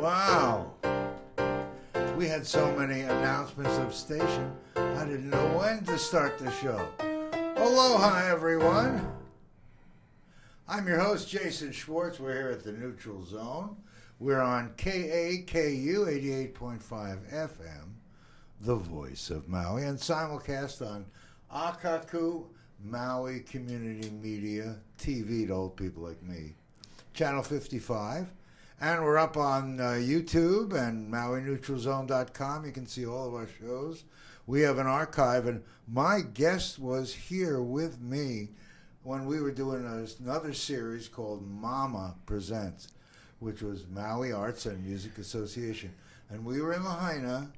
Wow. We had so many announcements of station, I didn't know when to start the show. Aloha, everyone. I'm your host, Jason Schwartz. We're here at the Neutral Zone. We're on KAKU 88.5 FM, the voice of Maui, and simulcast on Akaku Maui Community Media, TV to old people like me, Channel 55. And we're up on YouTube and MauiNeutralZone.com. You can see all of our shows. We have an archive, and my guest was here with me when we were doing another series called Mama Presents, which was Maui Arts and Music Association. And we were in Lahaina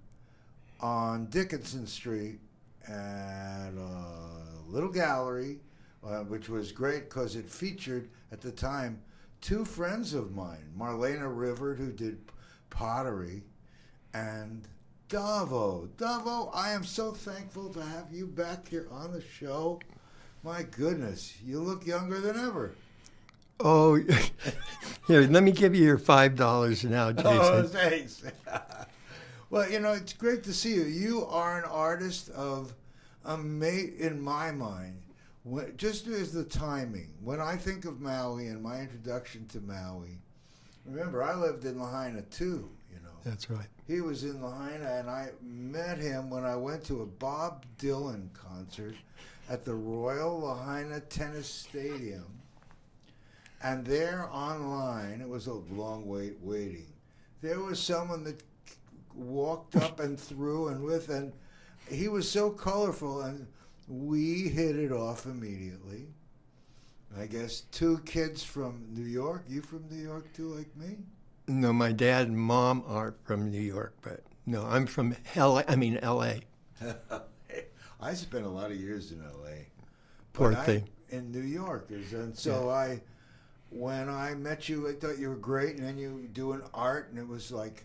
on Dickinson Street at a little gallery, which was great because it featured, at the time, two friends of mine, Marlena Rivert, who did pottery, and Davo. Davo, I am so thankful to have you back here on the show. My goodness, you look younger than ever. Oh, here, let me give you your $5 now, Jason. Oh, thanks. Well, you know, it's great to see you. You are an artist of, in my mind, just as the timing. When I think of Maui and my introduction to Maui, remember, I lived in Lahaina too, you know. That's right. He was in Lahaina, and I met him when I went to a Bob Dylan concert at the Royal Lahaina Tennis Stadium. And there online, it was a long wait waiting, there was someone that walked up and through and he was so colorful, and we hit it off immediately. I guess two kids from New York. You from New York too, like me? No, my dad and mom are from New York, but no, I'm from L.A. I spent a lot of years in L.A. Poor thing. In New York. And so yeah. When I met you, I thought you were great, and then you were doing art, and it was like,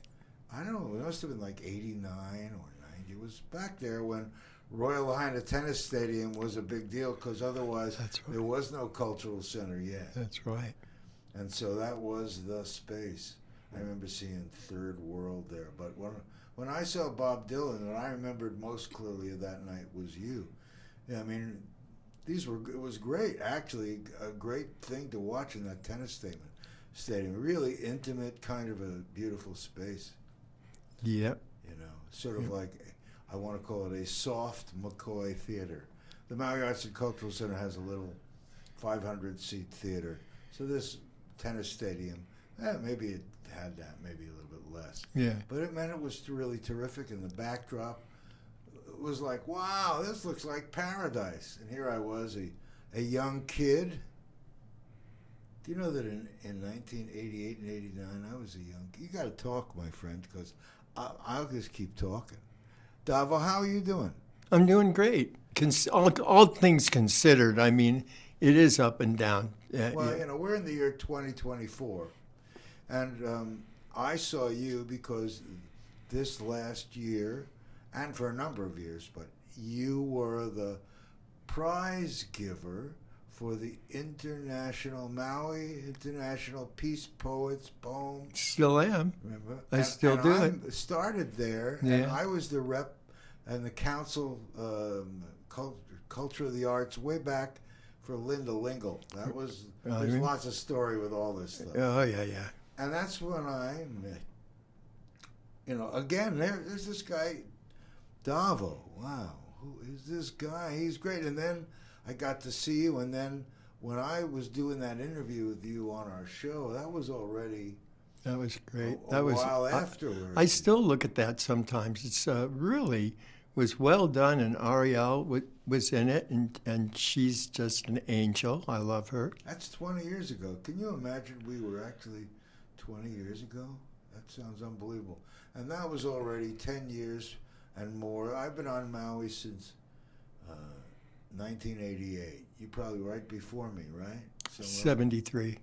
I don't know, it must have been like 89 or 90. It was back there when Royal Lahaina Tennis Stadium was a big deal, because otherwise there was no cultural center yet. That's right. And so that was the space. I remember seeing Third World there. But when I saw Bob Dylan, what I remembered most clearly of that night was you. Yeah, I mean, it was great, actually, a great thing to watch in that tennis stadium. Really intimate, kind of a beautiful space. Yep. You know, sort of like, I want to call it a soft McCoy theater. The Maui Arts and Cultural Center has a little 500-seat theater. So this tennis stadium, maybe it had that, maybe a little bit less. Yeah. But it meant it was really terrific, and the backdrop was like, wow, this looks like paradise. And here I was, a young kid. Do you know that in 1988 and 89, I was a young kid? You got to talk, my friend, because I'll just keep talking. Davo, how are you doing? I'm doing great. All things considered, I mean, it is up and down. Well, you know, we're in the year 2024, and I saw you because this last year, and for a number of years, but you were the prize giver for the Maui International Peace Poets Poem. Still am. Remember? I still do it. I started there, yeah. And I was the rep and the council culture of the arts way back for Linda Lingle. That was, there's lots of story with all this stuff. Oh, yeah. And that's when I met, you know, again, there's this guy, Davo. Wow, who is this guy? He's great. And then I got to see you, and then when I was doing that interview with you on our show, that was already... That was great. A while afterwards. I still look at that sometimes. It's really was well done, and Ariel was in it, and she's just an angel. I love her. That's 20 years ago. Can you imagine we were actually 20 years ago? That sounds unbelievable. And that was already 10 years and more. I've been on Maui since 1988. You probably right before me, right? 73.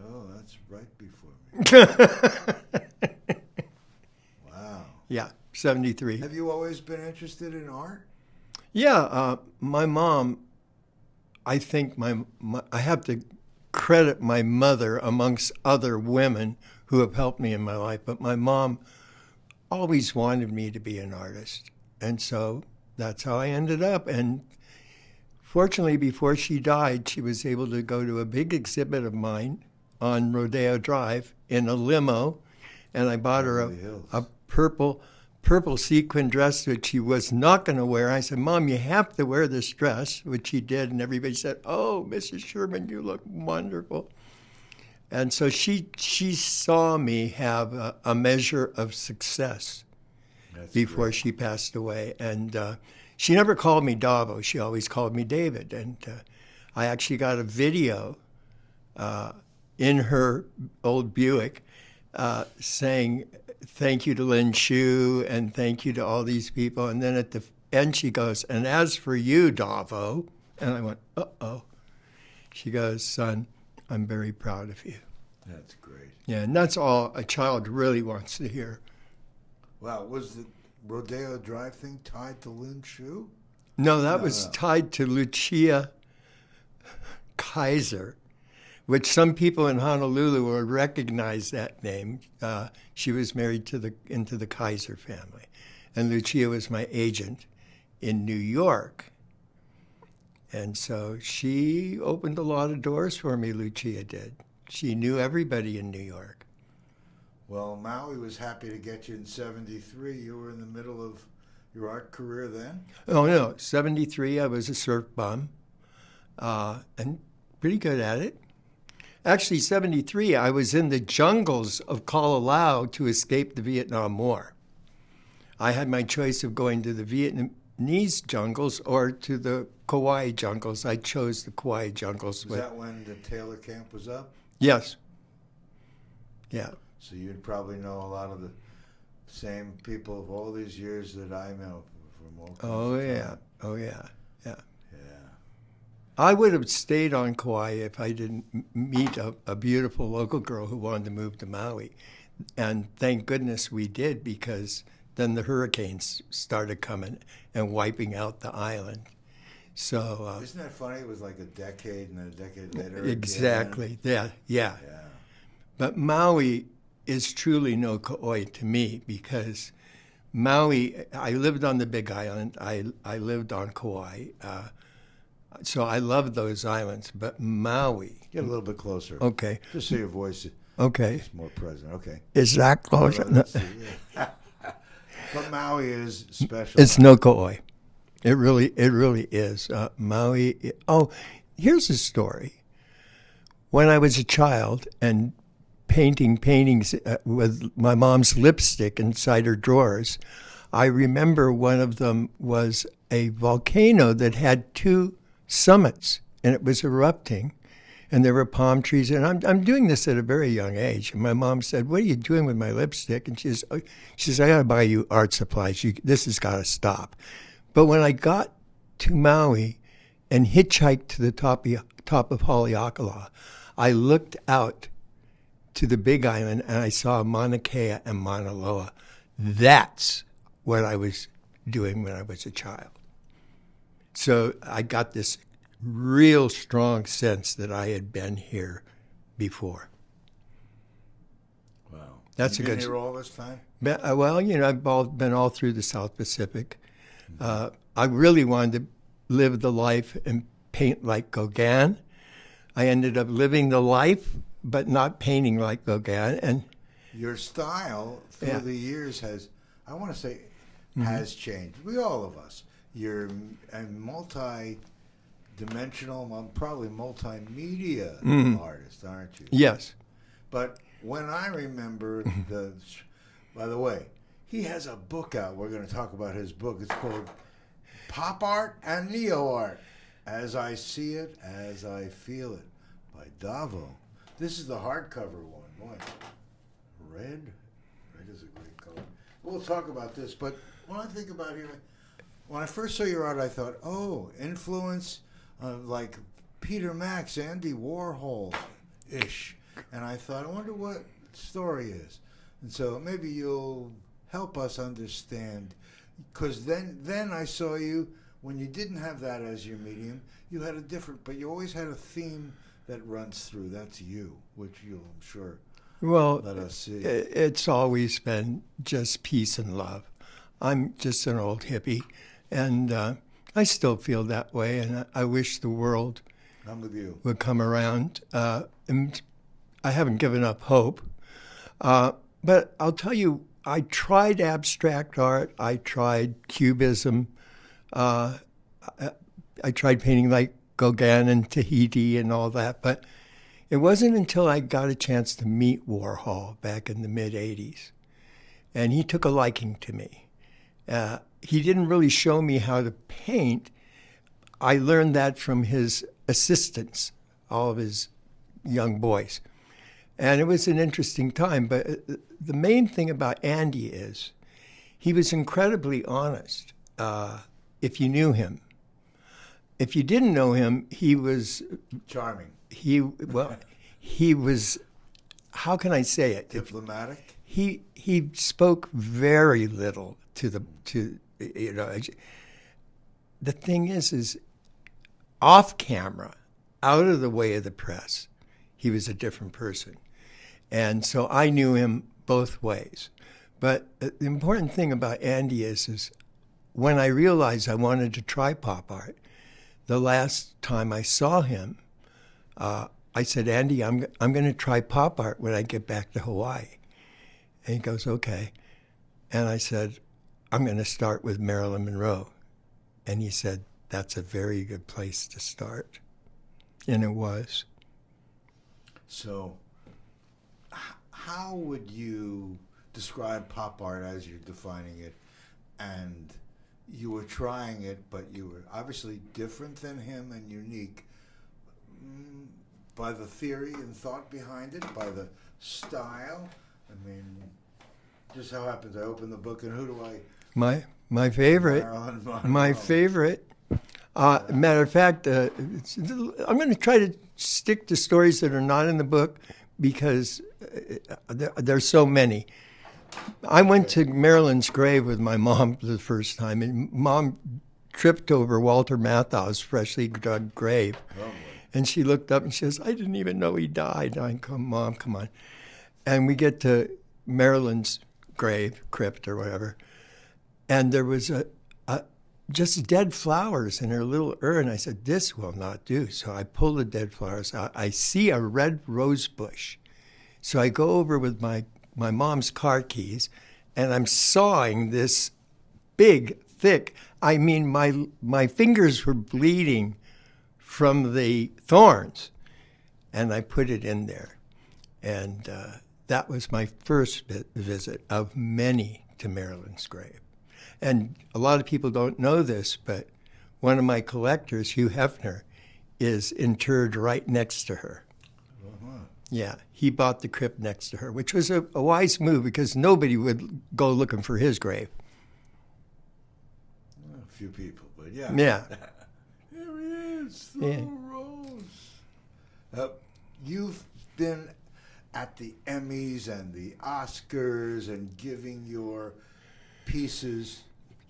Oh, that's right before me. Wow. Yeah, 73. Have you always been interested in art? Yeah, my mom, I think I have to credit my mother amongst other women who have helped me in my life, but my mom always wanted me to be an artist. And so that's how I ended up. And fortunately, before she died, she was able to go to a big exhibit of mine on Rodeo Drive in a limo, and I bought her a purple sequin dress that she was not going to wear. I said, Mom, you have to wear this dress, which she did, and everybody said, oh, Mrs. Sherman, you look wonderful. And so she saw me have a measure of success before she passed away. And she never called me Davo. She always called me David. And I actually got a video in her old Buick saying thank you to Lin Shu and thank you to all these people. And then at the end she goes, and as for you, Davo, and I went, uh-oh. She goes, son, I'm very proud of you. That's great. Yeah, and that's all a child really wants to hear. Wow, was the Rodeo Drive thing tied to Lin Shu? No, that was tied to Lucia Kaiser, which some people in Honolulu will recognize that name. She was married into the Kaiser family. And Lucia was my agent in New York. And so she opened a lot of doors for me, Lucia did. She knew everybody in New York. Well, Maui was happy to get you in 73. You were in the middle of your art career then? Oh, no. 73, I was a surf bum and pretty good at it. Actually, 73, I was in the jungles of Kalalau to escape the Vietnam War. I had my choice of going to the Vietnamese jungles or to the Kauai jungles. I chose the Kauai jungles. Was that when the Taylor camp was up? Yes. Yeah. So you'd probably know a lot of the same people of all these years that I know from all kinds of time. Oh, yeah. Yeah. Yeah. I would have stayed on Kauai if I didn't meet a beautiful local girl who wanted to move to Maui. And thank goodness we did, because then the hurricanes started coming and wiping out the island. So isn't that funny? It was like a decade and then a decade later. Exactly. Again. Yeah. But Maui is truly no Kauai to me, because Maui, I lived on the Big Island. I lived on Kauai. So I love those islands. But Maui. Get a little bit closer. Okay. Just so your voice is more present. Okay. Is that close? But Maui is special. It's no Kauai. It really is. Maui. Here's a story. When I was a child and painting paintings with my mom's lipstick inside her drawers, I remember one of them was a volcano that had two summits, and it was erupting, and there were palm trees. And I'm doing this at a very young age. And my mom said, "What are you doing with my lipstick?" And she says, "I got to buy you art supplies. This has got to stop." But when I got to Maui and hitchhiked to the top of Haleakala, I looked out to the Big Island and I saw Mauna Kea and Mauna Loa. That's what I was doing when I was a child. So I got this real strong sense that I had been here before. Wow. That's You've a been good. Here all this time? Well, I've been all through the South Pacific. I really wanted to live the life and paint like Gauguin. I ended up living the life, but not painting like Gauguin. And your style through the years has, I want to say, has changed. All of us. You're a multi-dimensional, probably multimedia artist, aren't you? Yes. But when I remember by the way, he has a book out. We're going to talk about his book. It's called Pop Art and Neo Art, As I See It, As I Feel It, by Davo. This is the hardcover one. Boy, red is a great color. We'll talk about this, but when I think about here, when I first saw your art, I thought, influence like Peter Max, Andy Warhol-ish. And I thought, I wonder what story is. And so maybe you'll help us understand, because then I saw you when you didn't have that as your medium. You had a different, but you always had a theme that runs through. That's you, which you'll, I'm sure, Well, let us see. it's always been just peace and love. I'm just an old hippie, and I still feel that way, and I wish the world I'm with you. would come around. And I haven't given up hope. But I'll tell you, I tried abstract art. I tried cubism. I tried painting like Gauguin and Tahiti and all that. But it wasn't until I got a chance to meet Warhol back in the mid-'80s. And he took a liking to me. He didn't really show me how to paint. I learned that from his assistants, all of his young boys. And it was an interesting time. But the main thing about Andy is he was incredibly honest if you knew him. If you didn't know him, he was... Charming. He was, how can I say it? Diplomatic? He spoke very little the thing is off camera, out of the way of the press, he was a different person. And so I knew him both ways. But the important thing about Andy is when I realized I wanted to try pop art, the last time I saw him, I said, Andy, I'm going to try pop art when I get back to Hawaii. And he goes, okay. And I said, I'm going to start with Marilyn Monroe. And he said, that's a very good place to start. And it was. So how would you describe pop art as you're defining it? And you were trying it, but you were obviously different than him and unique by the theory and thought behind it, by the style. I mean, just how happens I open the book and who do I... My favorite. My favorite. Matter of fact, I'm going to try to stick to stories that are not in the book because there's so many. I went to Marilyn's grave with my mom for the first time, and Mom tripped over Walter Matthau's freshly dug grave. Oh, and she looked up and she says, I didn't even know he died. I go, Mom, come on. And we get to Marilyn's grave, crypt or whatever, and there was just dead flowers in her little urn. I said, this will not do. So I pull the dead flowers out. I see a red rose bush. So I go over with my mom's car keys, and I'm sawing this big, thick. I mean, my fingers were bleeding from the thorns, and I put it in there. And that was my first visit of many to Marilyn's grave. And a lot of people don't know this, but one of my collectors, Hugh Hefner, is interred right next to her. Uh-huh. Yeah, he bought the crypt next to her, which was a wise move because nobody would go looking for his grave. A few people, but yeah. Yeah. Here he is, the rose. You've been at the Emmys and the Oscars and giving your pieces,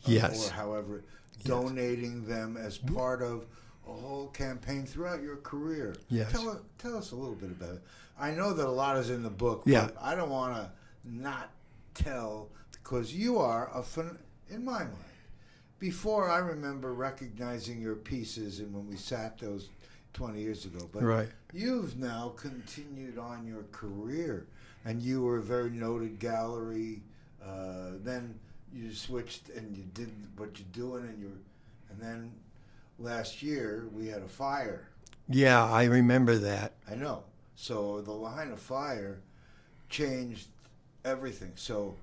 yes, or however, donating them as part of a whole campaign throughout your career. Yes. Tell us a little bit about it. I know that a lot is in the book, but I don't want to not tell because you are in my mind. Before I remember recognizing your pieces and when we sat those 20 years ago, but you've now continued on your career, and you were a very noted gallery. Then you switched and you did what you're doing, and then last year we had a fire. Yeah, I remember that. I know. So the line of fire changed everything. So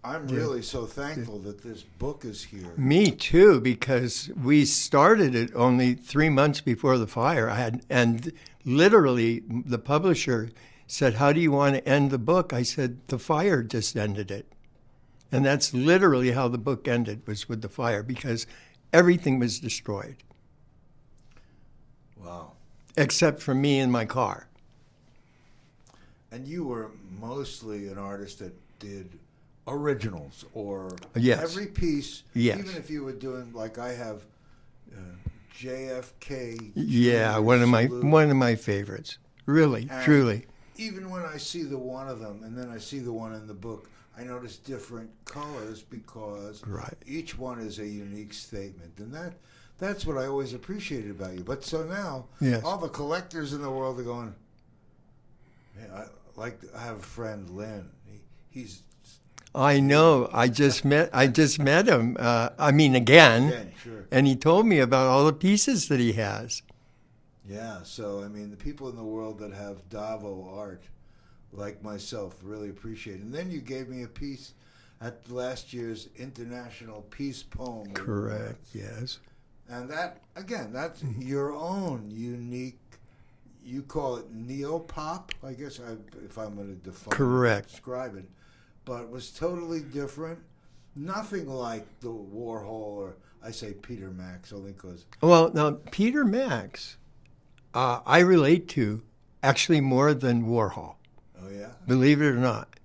I'm really so thankful that this book is here. Me too, because we started it only 3 months before the fire. And literally the publisher said, how do you want to end the book? I said, the fire just ended it. And that's literally how the book ended, was with the fire, because everything was destroyed. Wow. Except for me and my car. And you were mostly an artist that did originals, or yes, every piece, yes, even if you were doing, like I have JFK. Yeah, Jr. one salute. of my favorites. Really, And truly. even when I see the one of them, and then I see the one in the book, I notice different colors because Right. each one is a unique statement, and that's what I always appreciated about you. But so now, Yes. all the collectors in the world are going. Yeah, I have a friend, Lynn. He's I know. I just met him. Again, sure. and he told me about all the pieces that he has. Yeah, so I mean, the people in the world that have Davo art, like myself, really appreciate it. And then you gave me a piece at last year's International Peace Poem Correct. Awards. Yes. And that, again, that's your own unique, you call it neo-pop, I guess, if I'm going to define Correct. describe it. But it was totally different. Nothing like the Warhol, or I say Peter Max, only because... Well, now, Peter Max, I relate to actually more than Warhol. Oh, yeah? Believe it or not.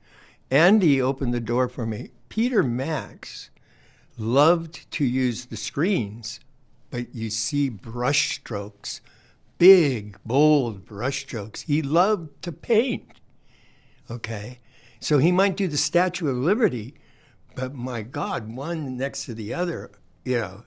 Andy opened the door for me. Peter Max loved to use the screens, but you see brush strokes, big, bold brush strokes. He loved to paint, okay? So he might do the Statue of Liberty, but my God, one next to the other, you know.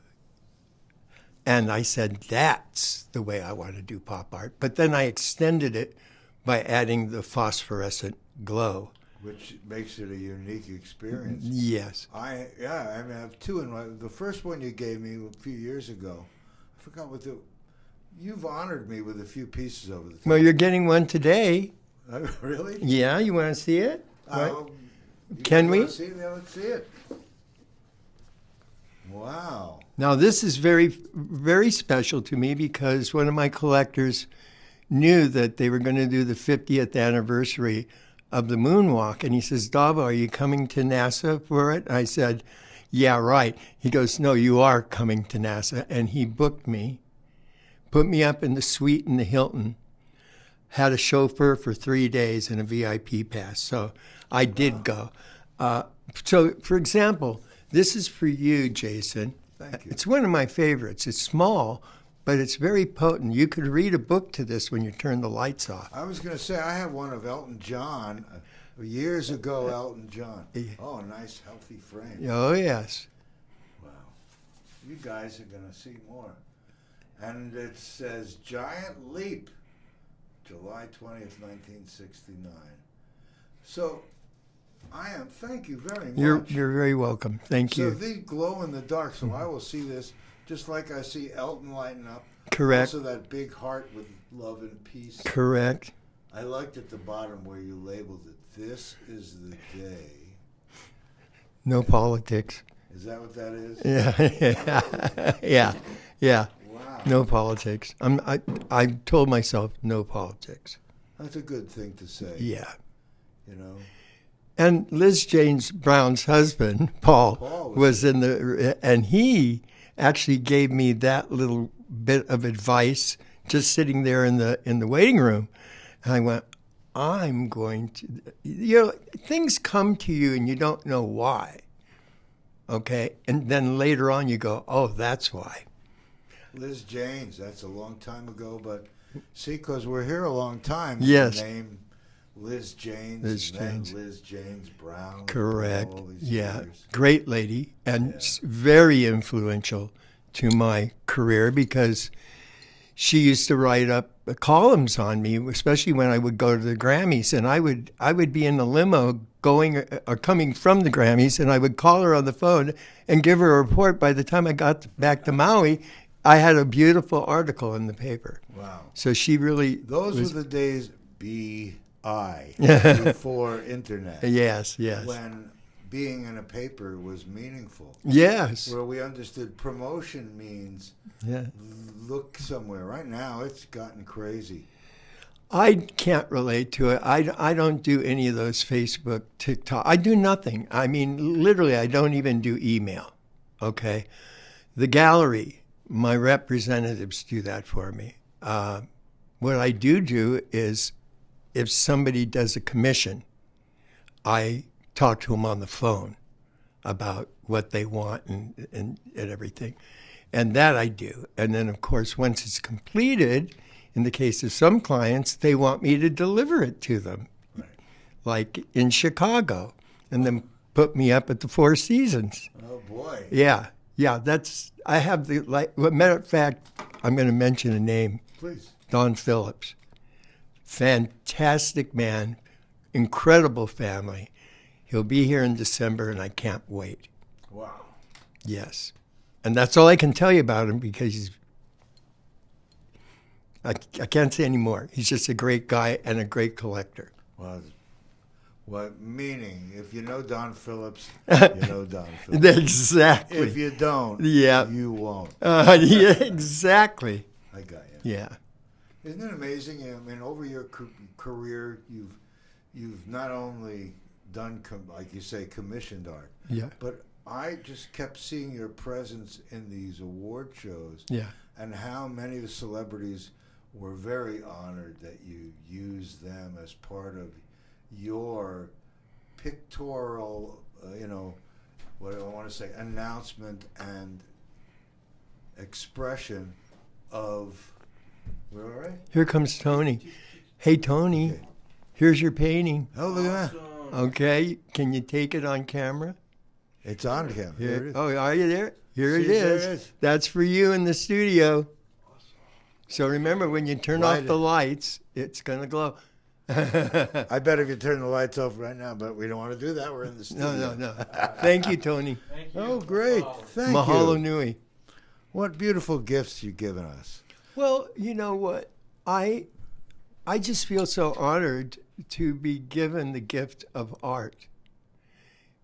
And I said, that's the way I want to do pop art. But then I extended it by adding the phosphorescent glow. Which makes it a unique experience. Yes. I have two in my... The first one you gave me a few years ago, I forgot what the... You've honored me with a few pieces over the time. Well, you're getting one today. Really? Yeah, you want to see it? Right. You Can we? wanna see it? Yeah, let's see it. Wow. Now, this is very, very special to me because one of my collectors knew that they were going to do the 50th anniversary of the moonwalk. And he says, Davo, are you coming to NASA for it? And I said, yeah, right. He goes, no, you are coming to NASA. And he booked me, put me up in the suite in the Hilton, had a chauffeur for 3 days and a VIP pass. So I did go. So, for example, this is for you, Jason. Thank you. It's one of my favorites. It's small, but it's very potent. You could read a book to this when you turn the lights off. I was going to say, I have one of Elton John, years ago, Elton John. Oh, a nice, healthy frame. Oh, yes. Wow. You guys are going to see more. And it says, Giant Leap, July 20th, 1969. So, thank you very much. You're very welcome. Thank you. So they glow in the dark, so I will see this just like I see Elton lighting up. Correct. Also that big heart with love and peace. Correct. I liked at the bottom where you labeled it, this is the day. No politics. Is that what that is? Yeah. Yeah. Wow. No politics. I told myself no politics. That's a good thing to say. Yeah. You know? And Liz James Brown's husband, Paul was in and he actually gave me that little bit of advice just sitting there in the waiting room. And I went, I'm going to, things come to you and you don't know why. Okay? And then later on you go, oh, that's why. Liz James, that's a long time ago, but see, because we're here a long time. Yes. The name Liz James, Liz James Brown. Correct. All these Yeah. years. Great lady and very influential to my career because she used to write up columns on me, especially when I would go to the Grammys, and I would be in the limo going or coming from the Grammys, and I would call her on the phone and give her a report. By the time I got back to Maui, I had a beautiful article in the paper. Wow. So she really Those were the days before internet. Yes. When being in a paper was meaningful. Yes. Where we understood promotion means look somewhere. Right now, it's gotten crazy. I can't relate to it. I don't do any of those Facebook, TikTok. I do nothing. I mean, literally, I don't even do email. Okay? The gallery, my representatives do that for me. What I do is if somebody does a commission, I talk to them on the phone about what they want and everything. And that I do. And then, of course, once it's completed, in the case of some clients, they want me to deliver it to them, Right. like in Chicago, and then put me up at the Four Seasons. Oh, boy. Yeah, I have the, like, matter of fact, I'm going to mention a name, Please. Don Phillips. Fantastic man, incredible family. He'll be here in December, and I can't wait. Wow. Yes. And that's all I can tell you about him because I can't say any more. He's just a great guy and a great collector. Well, what meaning? If you know Don Phillips, you know Don Phillips. Exactly. If you don't, Yeah. you won't. Yeah, exactly. I got you. Yeah. Isn't it amazing? I mean, over your career, you've not only done, like you say, commissioned art, Yeah. but I just kept seeing your presence in these award shows, Yeah. and how many of the celebrities were very honored that you used them as part of your pictorial, what do I want to say, announcement and expression of. We're all right? Here comes Tony. Hey, Tony, Okay. here's your painting. Oh, look at that. Okay, can you take it on camera? It's on camera. Here it is. Oh, are you there? Here See, it there is. it is. That's for you in the studio. So remember, when you turn Light off the it. lights, it's going to glow. I bet if you turn the lights off right now, but we don't want to do that. We're in the studio. No. Thank you, Tony. Thank you. Oh, great. Thank Mahalo you. nui. What beautiful gifts you've given us. Well, you know what? I just feel so honored to be given the gift of art,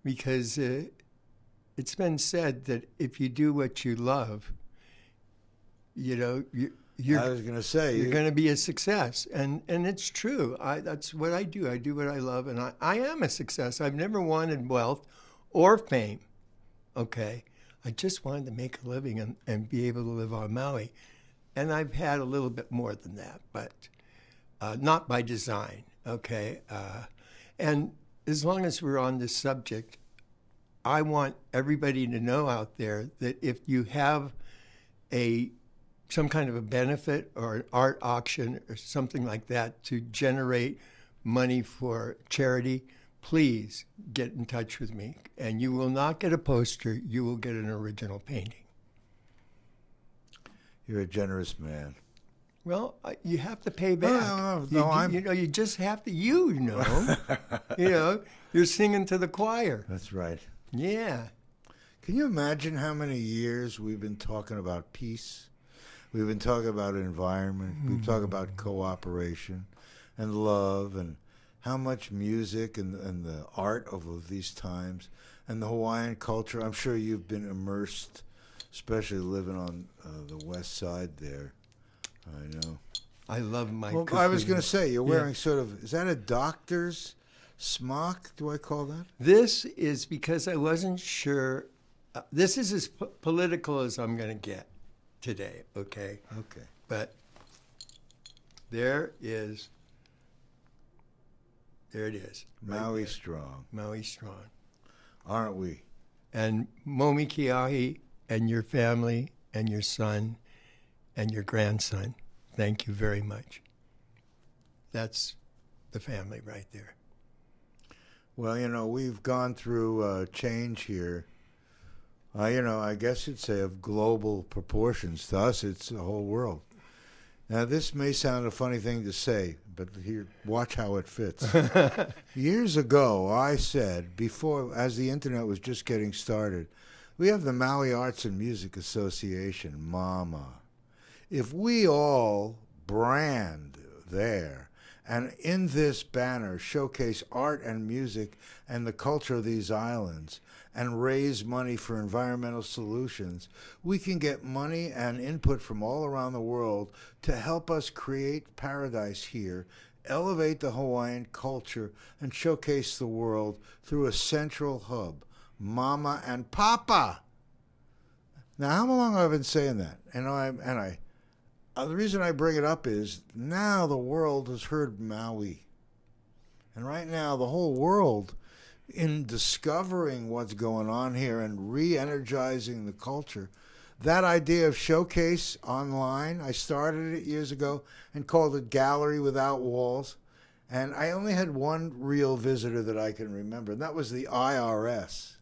because it's been said that if you do what you love, you're I was going to say, you're going to be a success, and it's true. That's what I do. I do what I love, and I am a success. I've never wanted wealth or fame. Okay, I just wanted to make a living and be able to live on Maui, and I've had a little bit more than that, but not by design. Okay, and as long as we're on this subject, I want everybody to know out there that if you have some kind of a benefit or an art auction or something like that to generate money for charity, please get in touch with me. And you will not get a poster, you will get an original painting. you're a generous man. Well, you have to pay back. No, you just have to, you're singing to the choir. That's right. Yeah. Can you imagine how many years we've been talking about peace? We've been talking about environment. We've talked about cooperation and love, and how much music and the art of these times and the Hawaiian culture. I'm sure you've been immersed, especially living on the west side there. I know. I love my Well, cooking. I was going to say, you're wearing Yeah. sort of, is that a doctor's smock, do I call that? This is because I wasn't sure. This is as political as I'm going to get today, okay? Okay. But there it is. Maui there. strong, Maui strong. aren't we? And Momi Kiahi and your family and your son and your grandson, thank you very much. That's the family right there. Well, we've gone through change here. I guess you'd say of global proportions. To us, it's the whole world. Now, this may sound a funny thing to say, but here, watch how it fits. Years ago, I said, as the internet was just getting started, we have the Maui Arts and Music Association, MAMA. If we all brand there, and in this banner showcase art and music and the culture of these islands, and raise money for environmental solutions, we can get money and input from all around the world to help us create paradise here, elevate the Hawaiian culture, and showcase the world through a central hub, Mama and Papa. Now, how long have I been saying that? The reason I bring it up is now the world has heard Maui. And right now, the whole world, in discovering what's going on here and re-energizing the culture, that idea of showcase online, I started it years ago and called it Gallery Without Walls. And I only had one real visitor that I can remember, and that was the IRS.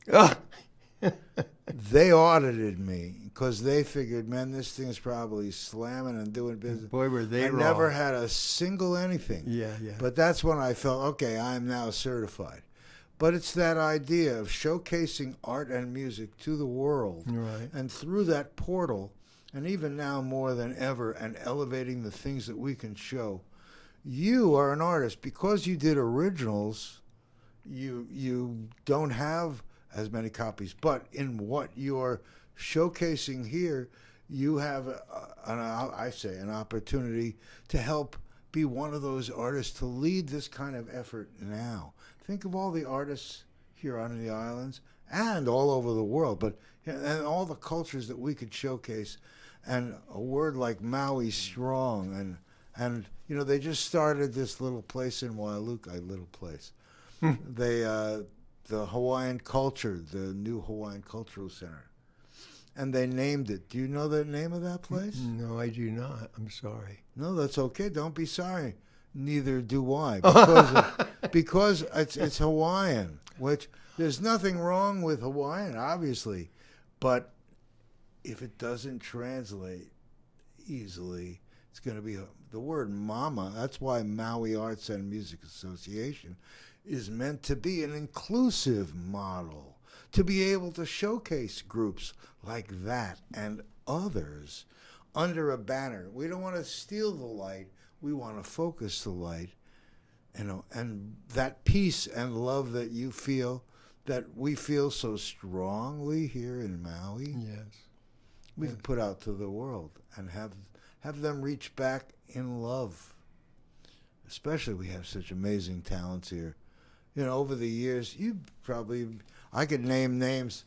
They audited me because they figured, man, this thing is probably slamming and doing business. Boy, were they wrong. I never had a single anything. Yeah. But that's when I felt, okay, I'm now certified. But it's that idea of showcasing art and music to the world. Right. And through that portal, and even now more than ever, and elevating the things that we can show. You are an artist. Because you did originals, you don't have as many copies. But in what you're showcasing here, you have, an opportunity to help be one of those artists to lead this kind of effort now. Think of all the artists here on the islands and all over the world, and all the cultures that we could showcase. And a word like Maui strong, and they just started this little place in Wailukai, little place. The Hawaiian culture, the new Hawaiian Cultural Center. And they named it. Do you know the name of that place? No, I do not. I'm sorry. No, that's okay. Don't be sorry. Neither do I. Because it's Hawaiian, which there's nothing wrong with Hawaiian, obviously. But if it doesn't translate easily, it's going to be the word mama. That's why Maui Arts and Music Association is meant to be an inclusive model, to be able to showcase groups like that and others under a banner. We don't want to steal the light. We want to focus the light, and that peace and love that you feel, that we feel so strongly here in Maui. Yes. We can put out to the world and have them reach back in love. Especially we have such amazing talents here. Over the years, I could name names.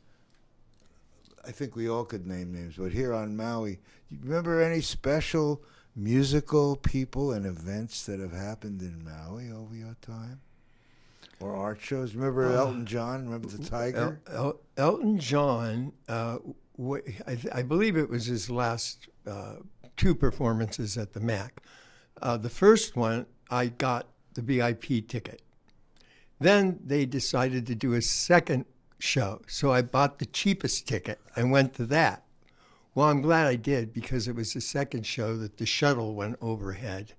I think we all could name names, but here on Maui, do you remember any special musical people and events that have happened in Maui over your time? Or art shows? Remember Elton John? Remember the Tiger? Elton John, I believe it was his last two performances at the MAC. The first one, I got the VIP ticket. Then they decided to do a second show, so I bought the cheapest ticket and went to that. Well, I'm glad I did, because it was the second show that the shuttle went overhead,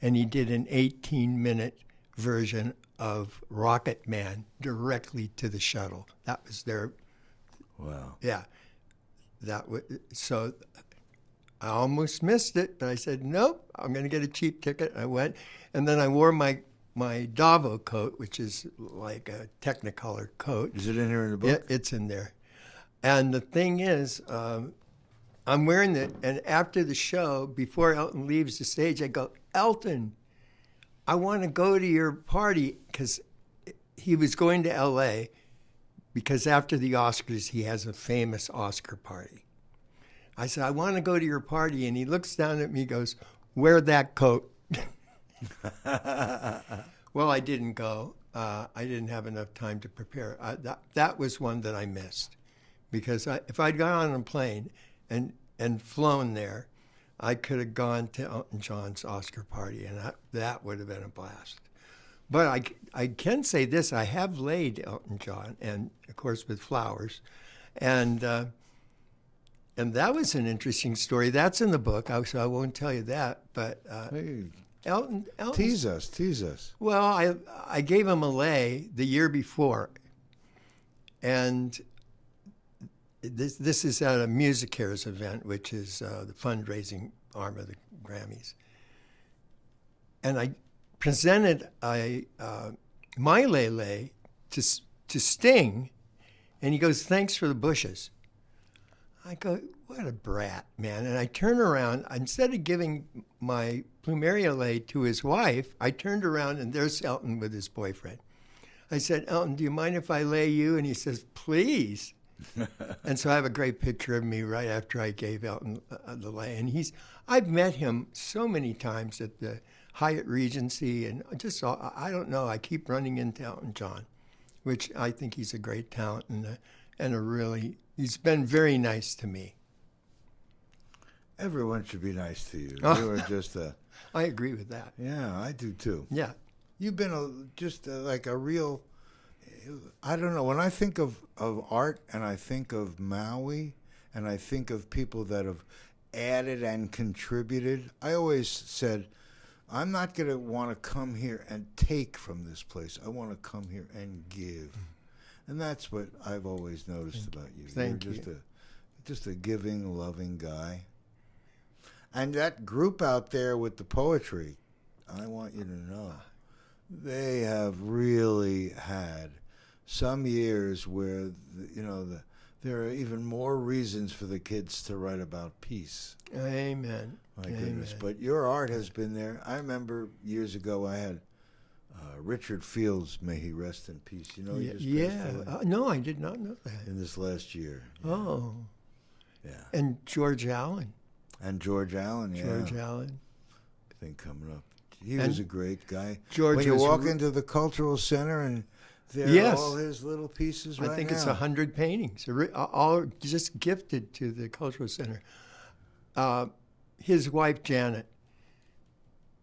and he did an 18-minute version of Rocket Man directly to the shuttle. That was their... Wow. Yeah. So I almost missed it, but I said, nope, I'm going to get a cheap ticket. I went, and then I wore my Davo coat, which is like a Technicolor coat. Is it in here in the book? It's in there. And the thing is, I'm wearing it, and after the show, before Elton leaves the stage, I go, Elton, I want to go to your party, because he was going to L.A., because after the Oscars, he has a famous Oscar party. I said, I want to go to your party, and he looks down at me and goes, wear that coat. Well, I didn't go. I didn't have enough time to prepare. That was one that I missed, because if I'd gone on a plane and flown there, I could have gone to Elton John's Oscar party, and that would have been a blast. But I can say this: I have laid Elton John, and of course with flowers, and that was an interesting story. That's in the book, so I won't tell you that. But Hey, Elton, tease us. Well, I gave him a lay the year before, and this is at a Music Cares event, which is the fundraising arm of the Grammys, and I presented my lay to Sting, and he goes, "Thanks for the bushes." I go, "What a brat, man!" And I turn around. Instead of giving my plumeria lay to his wife, I turned around, and there's Elton with his boyfriend. I said, "Elton, do you mind if I lay you?" And he says, "Please." And so I have a great picture of me right after I gave Elton the lay. And I've met him so many times at the Hyatt Regency, and I don't know, I keep running into Elton John, which I think he's a great talent, and he's been very nice to me. Everyone should be nice to you. Oh. You are just a... I agree with that. Yeah, I do too. Yeah. You've been like a real... I don't know. When I think of art and I think of Maui and I think of people that have added and contributed, I always said, I'm not going to want to come here and take from this place. I want to come here and give. And that's what I've always noticed about you. Thank You're you. Just a giving, loving guy. And that group out there with the poetry, I want you to know, they have really had some years where, there are even more reasons for the kids to write about peace. Amen. My goodness. But your art has been there. I remember years ago I had Richard Fields, may he rest in peace. You know, he just passed away No, I did not know that. in this last year. Yeah. Oh. Yeah. And George Allen. And George Allen, yeah. George Allen. I think coming up. He was a great guy. George when you was walk into the cultural center and there Yes. are all his little pieces right now. I think it's 100 paintings, all just gifted to the Cultural Center. His wife, Janet,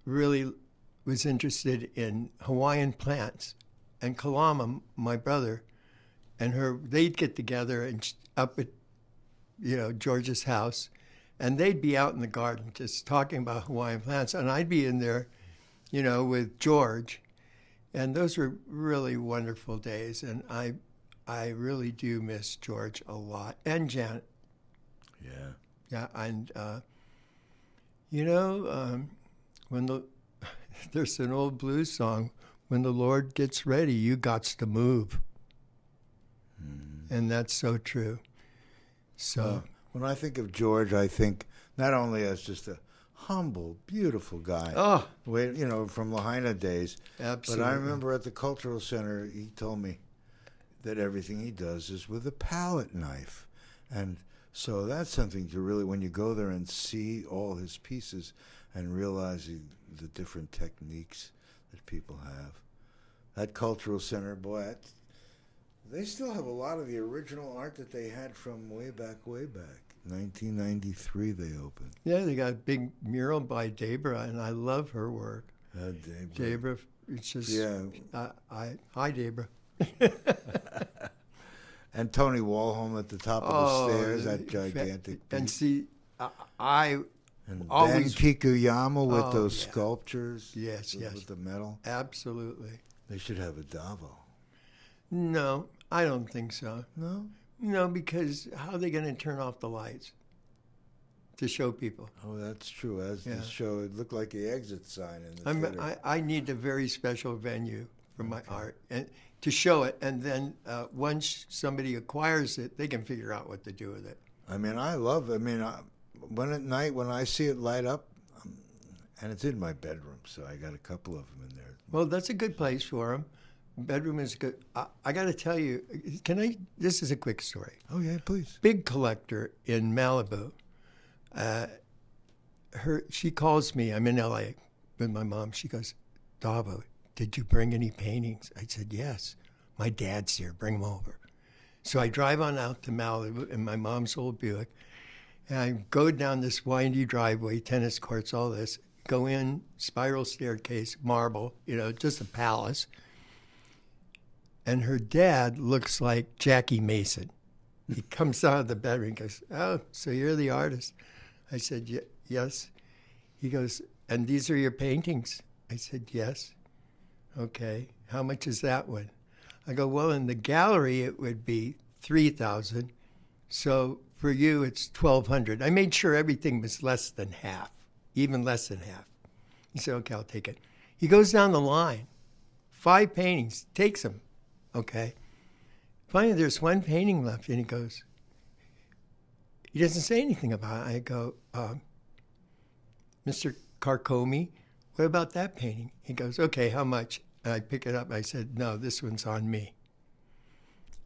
really was interested in Hawaiian plants. And Kalama, my brother, and her, they'd get together and up at, George's house, and they'd be out in the garden just talking about Hawaiian plants. And I'd be in there, with George. And those were really wonderful days. And I really do miss George a lot. And Janet. Yeah. Yeah, and, when there's an old blues song, when the Lord gets ready, you gots to move. And that's so true. So when I think of George, I think not only as just a humble, beautiful guy, from Lahaina days, absolutely. but I remember at the Cultural Center, he told me that everything he does is with a palette knife. And so that's something to really, when you go there and see all his pieces and realize the different techniques that people have. That Cultural Center, boy, they still have a lot of the original art that they had from way back. 1993 they opened. Yeah, they got a big mural by Debra, and I love her work. Debra, it's just... Yeah. Hi, Debra. And Tony Walholm at the top of the stairs, that gigantic piece. And see, and always... Ben Kikuyama with those sculptures. Yes. With the metal. Absolutely. They should have a Davo. No, I don't think so. No? No, because how are they going to turn off the lights to show people? Oh, that's true. As the show, it looked like the exit sign in the theater. I need a very special venue for my art and to show it, and then once somebody acquires it, they can figure out what to do with it. I mean, I love it. I mean, when at night, when I see it light up, and it's in my bedroom, so I got a couple of them in there. Well, that's a good place for them. Bedroom is good. I got to tell you, this is a quick story. Oh, yeah, please. Big collector in Malibu. She calls me. I'm in L.A. with my mom. She goes, Davo, did you bring any paintings? I said, yes. My dad's here. Bring them over. So I drive on out to Malibu in my mom's old Buick, and I go down this windy driveway, tennis courts, all this, go in, spiral staircase, marble, just a palace. And her dad looks like Jackie Mason. He comes out of the bedroom and goes, oh, so you're the artist. I said, yes. He goes, and these are your paintings? I said, yes. Okay, how much is that one? I go, well, in the gallery it would be $3,000. So for you it's $1,200. I made sure everything was less than half, even less than half. He said, okay, I'll take it. He goes down the line, 5 paintings, takes them. Okay. Finally, there's one painting left, and he goes, he doesn't say anything about it. I go, Mr. Carcomi, what about that painting? He goes, okay, how much? And I pick it up. I said, no, this one's on me.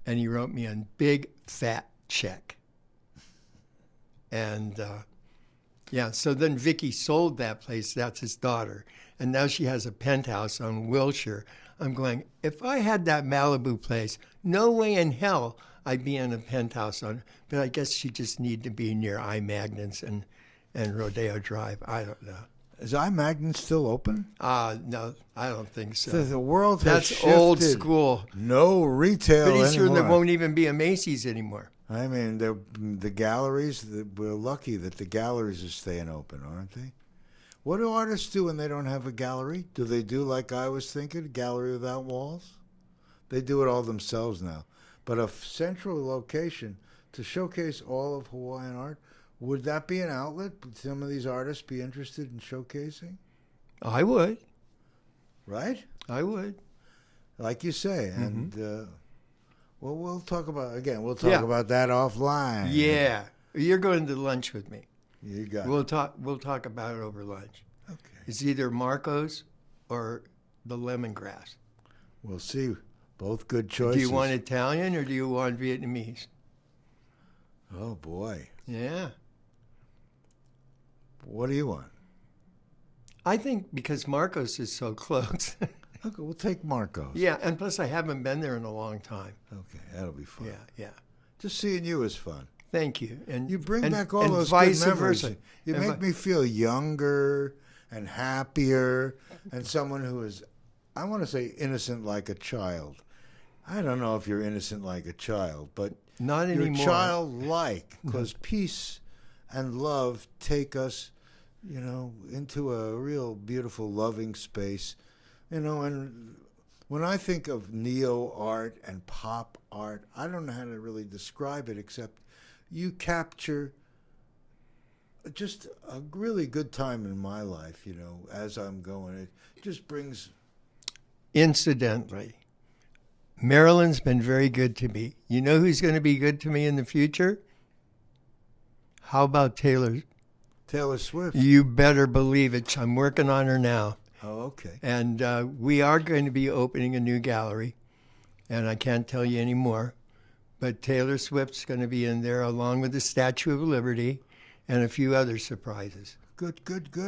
And he wrote me a big, fat check. And, so then Vicky sold that place. That's his daughter. And now she has a penthouse on Wilshire. I'm going, if I had that Malibu place, no way in hell I'd be in a penthouse on. But I guess she just needed to be near eye magnets and and Rodeo Drive. I don't know. Is iMagnin still open? No, I don't think so. The world has That's shifted. old school. No retail Pretty anymore. soon there won't even be a Macy's anymore. I mean, the galleries, we're lucky that the galleries are staying open, aren't they? What do artists do when they don't have a gallery? Do they do like I was thinking, a gallery without walls? They do it all themselves now. But a central location to showcase all of Hawaiian art, would that be an outlet? Would some of these artists be interested in showcasing? I would. Right? I would. Like you say. And, well, we'll talk about about that offline. Yeah. You're going to lunch with me. You got We'll it. we'll talk about it over lunch. Okay. It's either Marco's or the lemongrass. We'll see. Both good choices. Do you want Italian or do you want Vietnamese? Oh, boy. Yeah. What do you want? I think because Marco's is so close. Okay, we'll take Marco's. Yeah, and plus I haven't been there in a long time. Okay, that'll be fun. Yeah. Just seeing you is fun. Thank you. And You bring and- back all and those vice good memories. versa. You And make me feel younger and happier and someone who is, I want to say, innocent like a child. I don't know if you're innocent like a child, but Not you're anymore. childlike because peace and love take us, into a real beautiful, loving space. And when I think of neo art and pop art, I don't know how to really describe it except you capture just a really good time in my life, as I'm going. It just brings... Incidentally, Marilyn's been very good to me. You know who's going to be good to me in the future? How about Taylor? Taylor Swift. You better believe it. I'm working on her now. Oh, okay. And we are going to be opening a new gallery, and I can't tell you any more. But Taylor Swift's going to be in there along with the Statue of Liberty and a few other surprises. Good.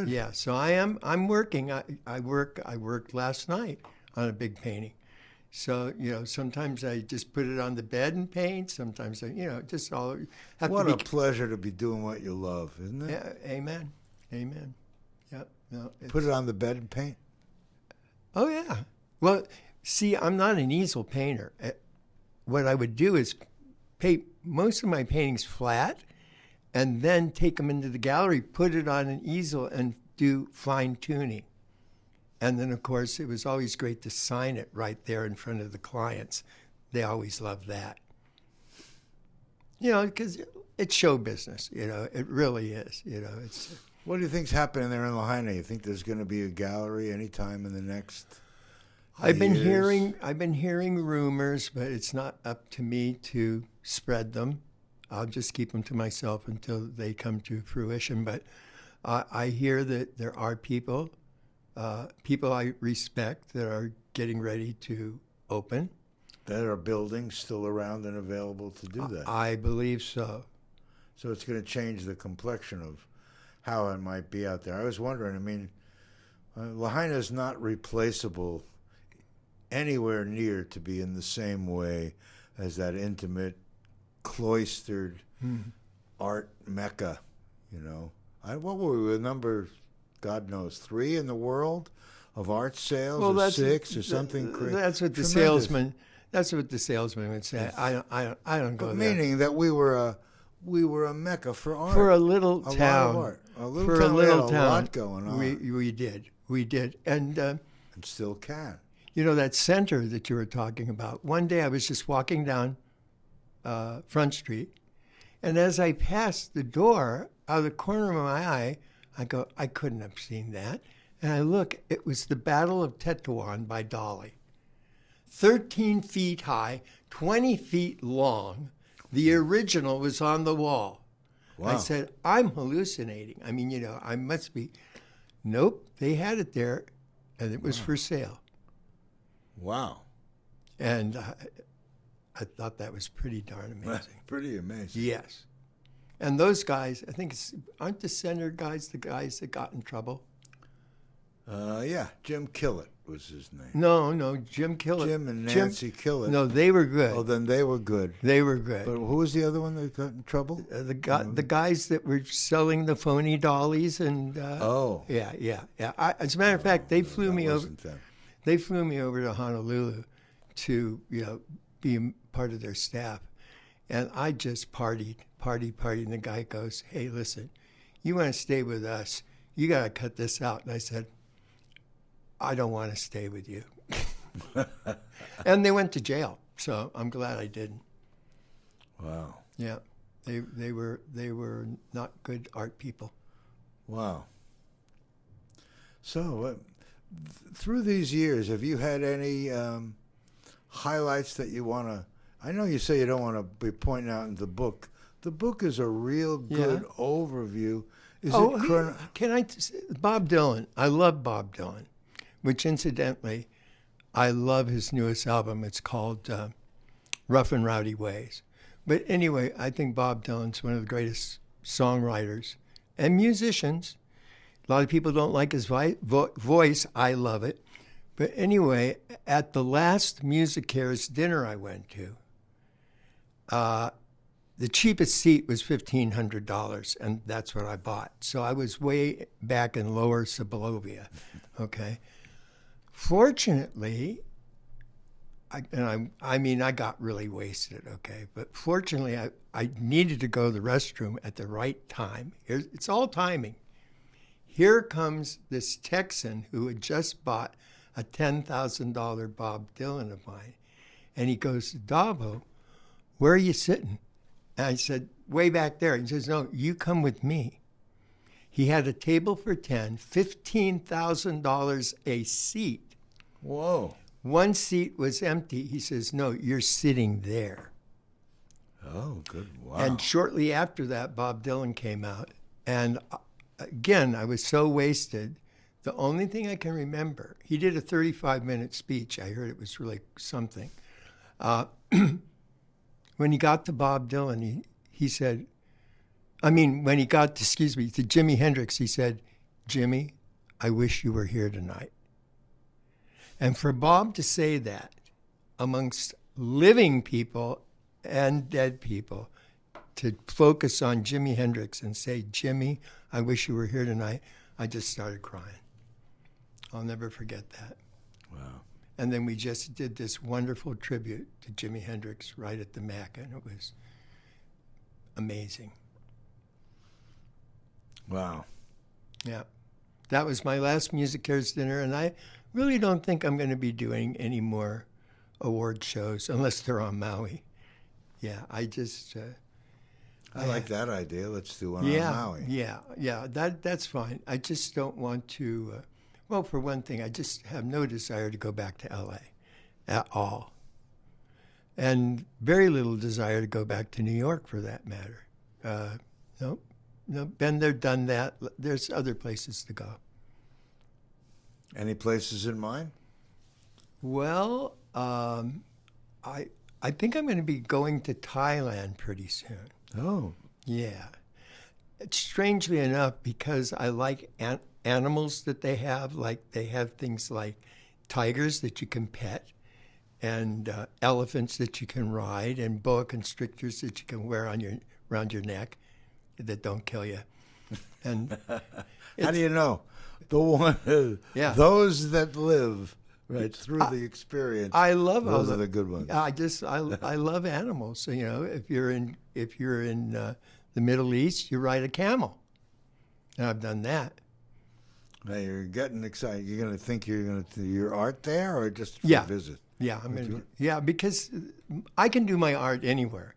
Yeah, so I'm working. I worked last night on a big painting. So, sometimes I just put it on the bed and paint. Sometimes I, just all have What to a be. pleasure to be doing what you love, isn't it? Yeah, amen. Yep. No, Put it on the bed and paint. Oh, yeah. Well, see, I'm not an easel painter. What I would do is paint most of my paintings flat and then take them into the gallery, put it on an easel, and do fine tuning. And then, of course, it was always great to sign it right there in front of the clients. They always love that. Because it's show business. It really is. It's. What do you think's happening there in Lahaina? You think there's going to be a gallery anytime in the next I've been years? hearing rumors, but it's not up to me to spread them. I'll just keep them to myself until they come to fruition. But I hear that there are people I respect that are getting ready to open. That are buildings still around and available to do that. I believe so. So it's going to change the complexion of how it might be out there. I was wondering, Lahaina is not replaceable anywhere near to be in the same way as that intimate, cloistered art mecca, What were we, number, God knows, 3 in the world of art sales, or 6 or something crazy? That's what the Tremendous. salesman. That's what the salesman would say. I don't go But there. meaning that we were a mecca for art. For a little a town. lot of art. A little For town, a we had little a town. lot going on. We did. And and still can. that center that you were talking about. One day I was just walking down Front Street, and as I passed the door, out of the corner of my eye, I go, I couldn't have seen that. And I look, it was the Battle of Tetuan by Dolly. 13 feet high, 20 feet long. The original was on the wall. Wow. I said, I'm hallucinating. I must be. Nope, they had it there, and it was for sale. Wow. And I thought that was pretty darn amazing. Pretty amazing. Yes. And those guys, I think, aren't the center guys the guys that got in trouble? Yeah, Jim Killett was his name. No, Jim Killett. Jim and Nancy Killett. No, they were good. Oh, then they were good. They were good. But who was the other one that got in trouble? The guys that were selling the phony dollies and yeah. As a matter of fact, they flew me over. Them. They flew me over to Honolulu to be part of their staff, and I just partied. And the guy goes, "Hey, listen, you want to stay with us? You got to cut this out." And I said, "I don't want to stay with you." And they went to jail, so I'm glad I didn't. Wow. Yeah, they were not good art people. Wow. So, through these years, have you had any highlights that you want to? I know you say you don't want to be pointing out in the book. The book is a real good overview. Can I? Bob Dylan. I love Bob Dylan, which incidentally, I love his newest album. It's called Rough and Rowdy Ways. But anyway, I think Bob Dylan's one of the greatest songwriters and musicians. A lot of people don't like his voice. I love it. But anyway, at the last Music Cares dinner I went to, the cheapest seat was $1,500, and that's what I bought. So I was way back in Lower Sobolovia, okay? Fortunately, I got really wasted, okay? But fortunately, I needed to go to the restroom at the right time. It's all timing. Here comes this Texan who had just bought a $10,000 Bob Dylan of mine. And he goes, "Davo, where are you sitting?" And I said, "Way back there." He says, "No, you come with me." He had a table for 10, $15,000 a seat. Whoa. One seat was empty. He says, "No, you're sitting there." Oh, good. Wow. And shortly after that, Bob Dylan came out. And again, I was so wasted. The only thing I can remember, he did a 35-minute speech. I heard it was really something. When he got to Bob Dylan, he said, when he got to Jimi Hendrix, he said, "Jimmy, I wish you were here tonight." And for Bob to say that amongst living people and dead people, to focus on Jimi Hendrix and say, "Jimmy, I wish you were here tonight," I just started crying. I'll never forget that. Wow. And then we just did this wonderful tribute to Jimi Hendrix right at the Mac, and it was amazing. Wow. Yeah. That was my last Music Cares dinner, and I really don't think I'm going to be doing any more award shows unless they're on Maui. Yeah, I just... I like that idea. Let's do one on Maui. Yeah, that's fine. I just don't want to... well, for one thing, I just have no desire to go back to L.A. at all. And very little desire to go back to New York, for that matter. Nope. Been there, done that. There's other places to go. Any places in mind? Well, I think I'm going to be going to Thailand pretty soon. Oh. Yeah. Strangely enough, because I like animals that they have. Like, they have things like tigers that you can pet, and elephants that you can ride, and boa constrictors that you can wear around your neck that don't kill you. And how do you know? Those that live right through the experience. I love those are the good ones. I love animals. So, if you're in the Middle East, you ride a camel, and I've done that. Now you're getting excited. You're going to think you're going to do your art there, or just for visit? Yeah, because I can do my art anywhere,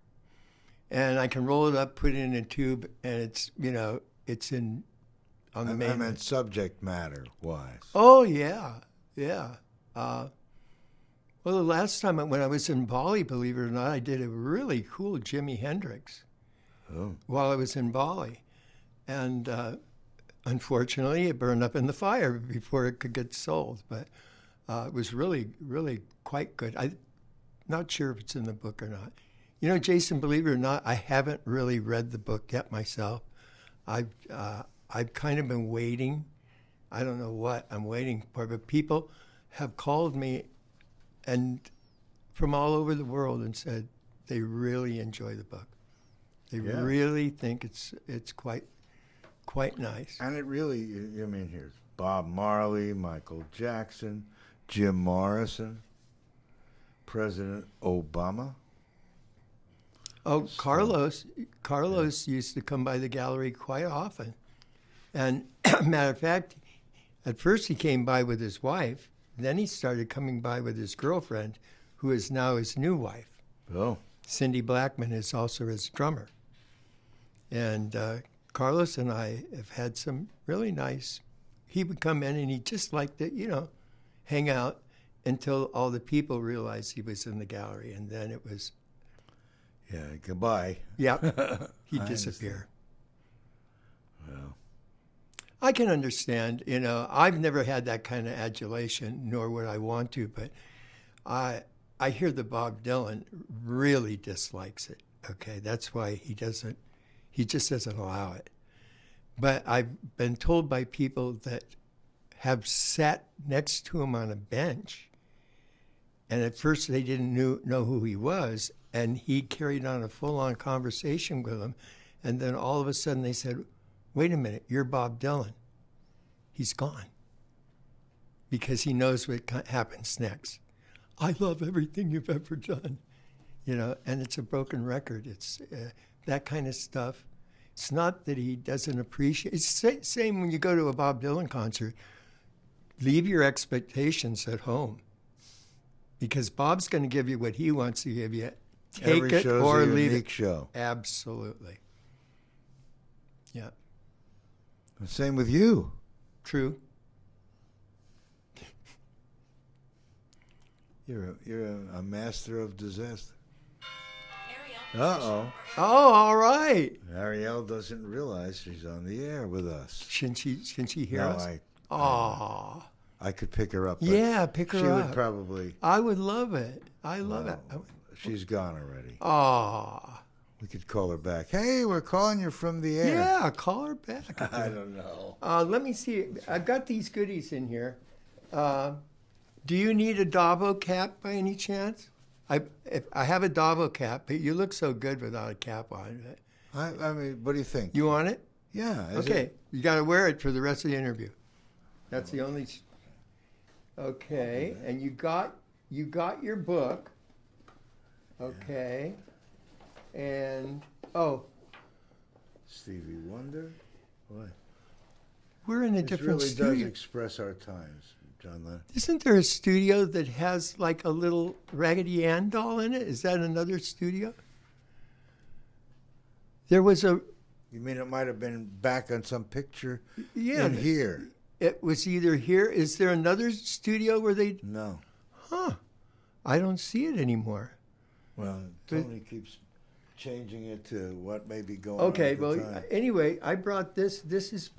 and I can roll it up, put it in a tube, and it's on the main. I meant subject matter wise. Oh yeah. Well, the last time when I was in Bali, believe it or not, I did a really cool Jimi Hendrix while I was in Bali, and unfortunately, it burned up in the fire before it could get sold. But it was really, really quite good. I'm not sure if it's in the book or not. Jason, believe it or not, I haven't really read the book yet myself. I've kind of been waiting I don't know what I'm waiting for, but people have called me and from all over the world and said they really enjoy the book. They really think it's quite nice. And it really, I mean, here's Bob Marley, Michael Jackson, Jim Morrison, President Obama. Oh, Carlos used to come by the gallery quite often. And matter of fact, at first he came by with his wife. Then he started coming by with his girlfriend, who is now his new wife. Oh. Cindy Blackman is also his drummer. And Carlos and I have had some really nice, he would come in and he just liked to, hang out until all the people realized he was in the gallery. And then it was... Yeah, goodbye. Yeah, he'd disappear. Well, I can understand, I've never had that kind of adulation, nor would I want to, but I hear that Bob Dylan really dislikes it. Okay, that's why he just doesn't allow it. But I've been told by people that have sat next to him on a bench, and at first they didn't know who he was, and he carried on a full-on conversation with them, and then all of a sudden they said, wait a minute, you're Bob Dylan. He's gone. Because he knows what happens next. I love everything you've ever done. And it's a broken record. It's that kind of stuff. It's not that he doesn't appreciate. It's the same when you go to a Bob Dylan concert. Leave your expectations at home. Because Bob's going to give you what he wants to give you. Take every it show's or a leave unique it. show. Absolutely. Yeah. The same with you. True. You're a master of disaster. Uh-oh. Oh, all right. Ariel doesn't realize she's on the air with us. Can she hear No, us? I could pick her up. But yeah, pick her up. She would probably. I would love it. I love it. She's gone already. Aw. We could call her back. Hey, we're calling you from the air. Yeah, call her back. I don't know. Let me see. I've got these goodies in here. Do you need a Davo cap by any chance? I have a Davo cap, but you look so good without a cap on. I mean, what do you think? You want it? Yeah. Okay. You got to wear it for the rest of the interview. That's the only. Okay, and you got your book. Okay, and Stevie Wonder. What? We're in a different really studio. Does express our times, John Lennon. Isn't there a studio that has like a little Raggedy Ann doll in it? Is that another studio? There was a. You mean it might have been back on some picture in here? It was either here. Is there another studio where they? No. Huh. I don't see it anymore. Well, Tony keeps changing it to what may be going okay, on at the well, time. Anyway, I brought this. This was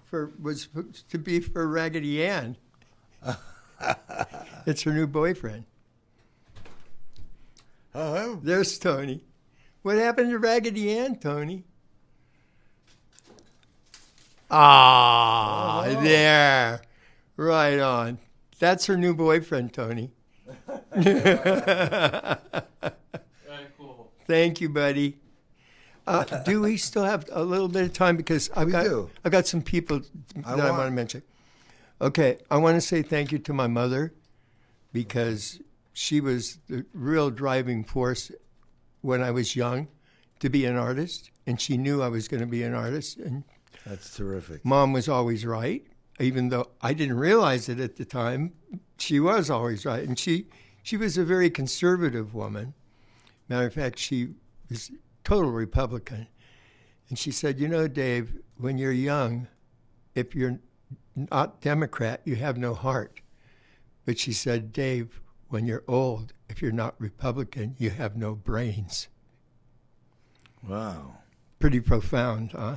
supposed to be for Raggedy Ann. It's her new boyfriend. Oh, there's Tony. What happened to Raggedy Ann, Tony? There. Right on. That's her new boyfriend, Tony. Very cool. Thank you, buddy. Do we still have a little bit of time? Because I've got some people that I want to mention. Okay, I want to say thank you to my mother because she was the real driving force when I was young to be an artist, and she knew I was going to be an artist. And that's terrific. Mom was always right, even though I didn't realize it at the time. She was always right, and she was a very conservative woman. Matter of fact, she was a total Republican. And she said, Dave, when you're young, if you're not Democrat, you have no heart. But she said, Dave, when you're old, if you're not Republican, you have no brains. Wow. Pretty profound, huh?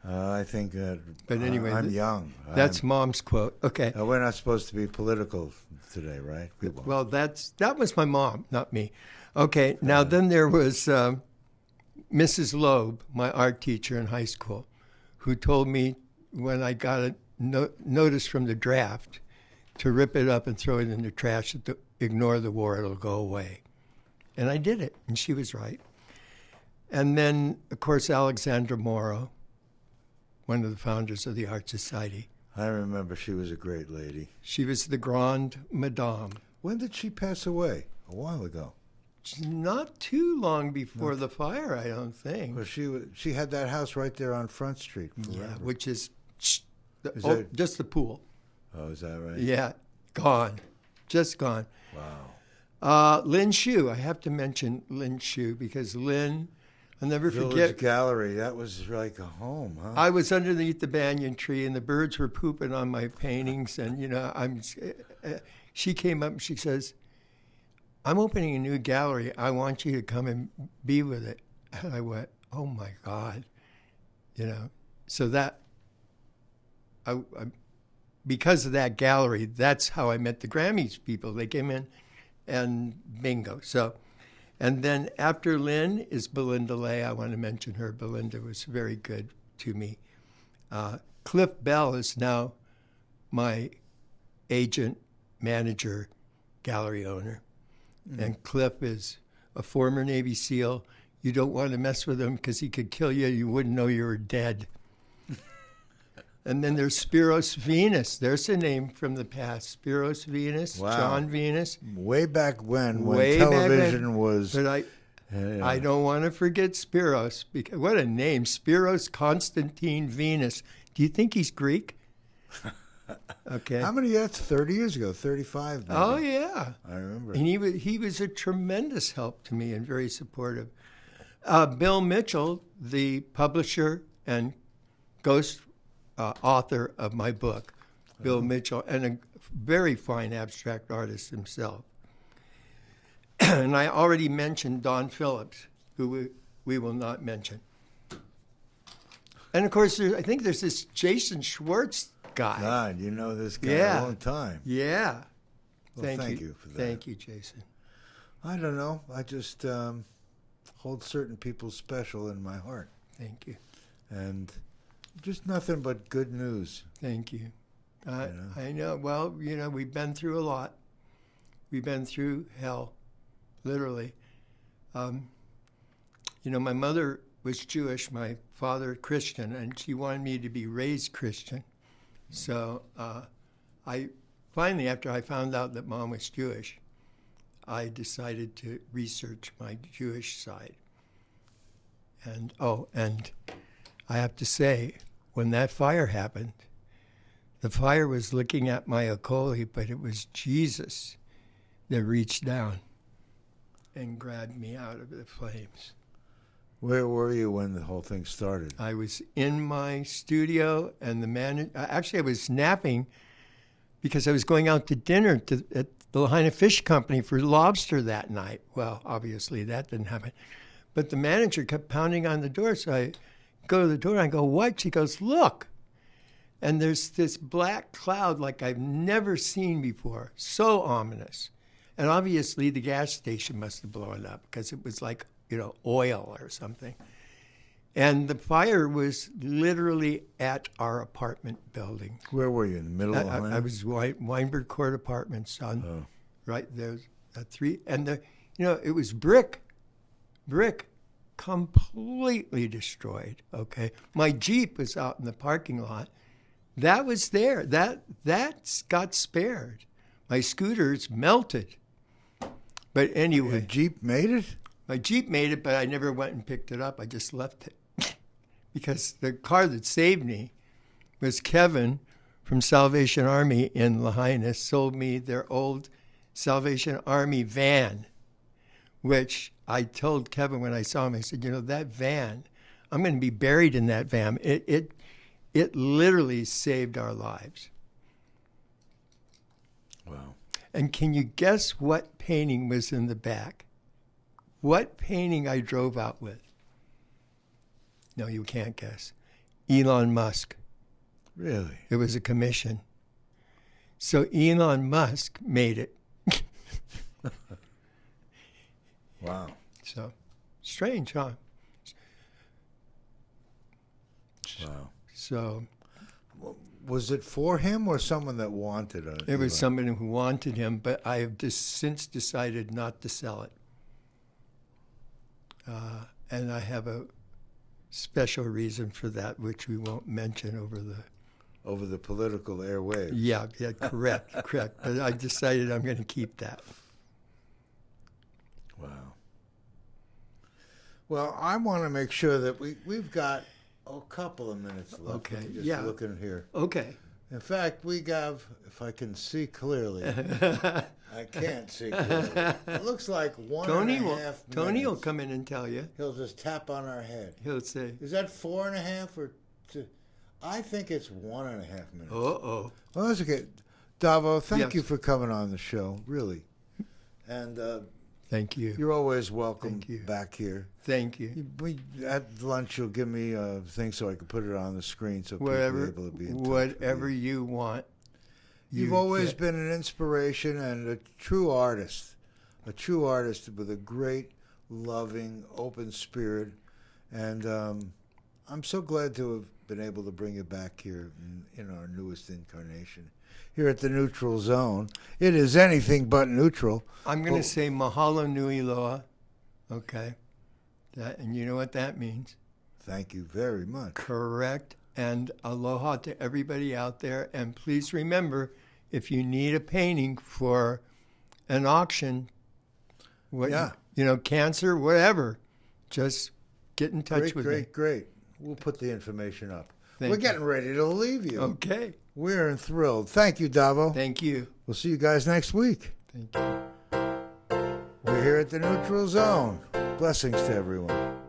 I think but anyway, I'm young. That's Mom's quote. Okay. We're not supposed to be political today, right? Well, that was my mom, not me. Okay, now then there was Mrs. Loeb, my art teacher in high school, who told me when I got notice from the draft to rip it up and throw it in the trash. Ignore the war; it'll go away. And I did it, and she was right. And then, of course, Alexandra Morrow, one of the founders of the Art Society. I remember she was a great lady. She was the Grande Madame. When did she pass away? A while ago. Not too long before the fire, I don't think. Well, she had that house right there on Front Street forever. Yeah, which is, that- just the pool. Oh, is that right? Yeah, gone. Just gone. Wow. Lynn Shue. I have to mention Lynn Shue because Lynn, I'll never Village forget. Gallery, that was like a home, huh? I was underneath the banyan tree and the birds were pooping on my paintings. And, she came up and she says, I'm opening a new gallery. I want you to come and be with it. And I went, oh, my God. So that, because of that gallery, that's how I met the Grammys people. They came in and bingo. So, and then after Lynn is Belinda Lay. I want to mention her. Belinda was very good to me. Cliff Bell is now my agent, manager, gallery owner. Mm-hmm. And Cliff is a former Navy SEAL. You don't want to mess with him because he could kill you. You wouldn't know you were dead. And then there's Spiros Venus. There's a name from the past. Spiros Venus, wow. John Venus. Way back when Way television back was... But I don't want to forget Spiros. Because, what a name. Spiros Constantine Venus. Do you think he's Greek? Okay. How many? That's 30 years ago, 35 maybe. Oh, yeah. I remember. And he was a tremendous help to me and very supportive. Bill Mitchell, the publisher and ghost author of my book, Bill Mitchell, and a very fine abstract artist himself. And I already mentioned Don Phillips, who we will not mention. And, of course, I think there's this Jason Schwartz guy. God, you know this guy a long time. Yeah. Well, thank you for that. Thank you, Jason. I don't know. I just hold certain people special in my heart. Thank you. And just nothing but good news. Thank you. I know. Well, we've been through a lot. We've been through hell, literally. My mother was Jewish, my father Christian, and she wanted me to be raised Christian. So I finally, after I found out that Mom was Jewish, I decided to research my Jewish side. And I have to say, when that fire happened, the fire was looking at my Akoli, but it was Jesus that reached down and grabbed me out of the flames. Where were you when the whole thing started? I was in my studio, and the manager, actually I was napping because I was going out to dinner at the Lahaina Fish Company for lobster that night. Well, obviously that didn't happen. But the manager kept pounding on the door, so I go to the door and I go, what? She goes, look. And there's this black cloud like I've never seen before, so ominous. And obviously the gas station must have blown up because it was like, oil or something. And the fire was literally at our apartment building. Where were you, in the middle of Lahaina? I was Weinberg Court Apartments right there, three. And it was brick, completely destroyed, okay? My Jeep was out in the parking lot. That was there. That got spared. My scooters melted. But anyway. Your Jeep made it? My Jeep made it, but I never went and picked it up. I just left it. Because the car that saved me was Kevin from Salvation Army in Lahaina sold me their old Salvation Army van, which I told Kevin when I saw him, I said, that van, I'm going to be buried in that van. It literally saved our lives. Wow. And can you guess what painting was in the back? What painting I drove out with? No, you can't guess. Elon Musk. Really? It was a commission. So Elon Musk made it. Wow. So strange, huh? Wow. So was it for him or someone that wanted it? It was somebody who wanted him, but I have since decided not to sell it. And I have a special reason for that, which we won't mention over the political airwaves. Yeah, correct. But I decided I'm going to keep that. Wow. Well, I want to make sure that we've got a couple of minutes left. Okay. Just looking here. Okay. In fact, we have, if I can see clearly, I can't see clearly. It looks like 1.5 minutes. Tony will come in and tell you. He'll just tap on our head. He'll say, "Is that 4.5 or 2?" I think it's 1.5 minutes. Uh-oh. Well, that's okay. Davo, thank Yes. you for coming on the show, really. And thank you. you're always welcome Thank you. back here. Thank you. At lunch, you'll give me a thing so I can put it on the screen so people Whatever, are able to be in touch whatever with you. you want. You've always been an inspiration and a true artist with a great, loving, open spirit. And I'm so glad to have been able to bring you back here in our newest incarnation. Here at the Neutral Zone. It is anything but neutral. I'm going to say mahalo nui loa. Okay. And you know what that means. Thank you very much. Correct. And aloha to everybody out there. And please remember, if you need a painting for an auction, cancer, whatever, just get in touch with me. Great. We'll put the information up. Thank We're you. getting ready to leave you. Okay. We're thrilled. Thank you, Davo. Thank you. We'll see you guys next week. Thank you. We're here at the Neutral Zone. Blessings to everyone.